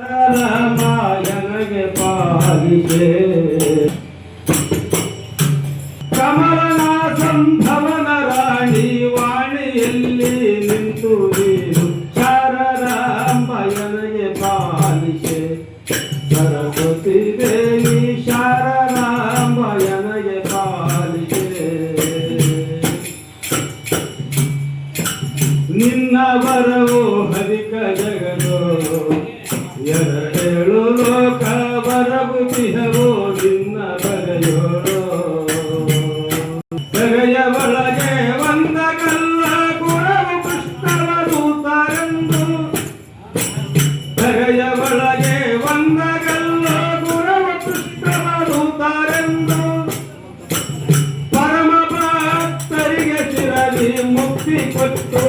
ರಾಮಾಯಣಗೆ ಪಾಲಿಸೆ ಕಮಲನ ಸಂಭವನ ರಾಣಿ ವಾಣಿಯಲ್ಲಿ ನಿಂತು ನೀನು ಶಾರದಾಂಬಯನಿಗೆ ಪಾಲಿಸೆ ಸರಸ್ವತಿ ದೇವಿ ಶಾರದಾಂಬಯನಿಗೆ ಪಾಲಿಸೆ ನಿನ್ನ ಬರವು ಹರಿಕ ಜಗದೋ ಎರಡೇಳು ಲೋಕ ಬರಬುತಿಹವೋ ನಿನ್ನ ಬರೆಯೋಳು ಬಗೆಯ ಒಳಗೆ ಒಂದ ಕಲ್ಲ ಗುರವು ಕೃಷ್ಣನ ದೂತರೆಂದು ಬಗೆಯ ಒಳಗೆ ಒಂದ ಕಲ್ಲ ಗುರವು ಕೃಷ್ಣನ ದೂತರೆಂದು ಪರಮ ಭಕ್ತರಿಗೆ ಚಿರಲಿ ಮುಕ್ತಿ ಕೊಟ್ಟು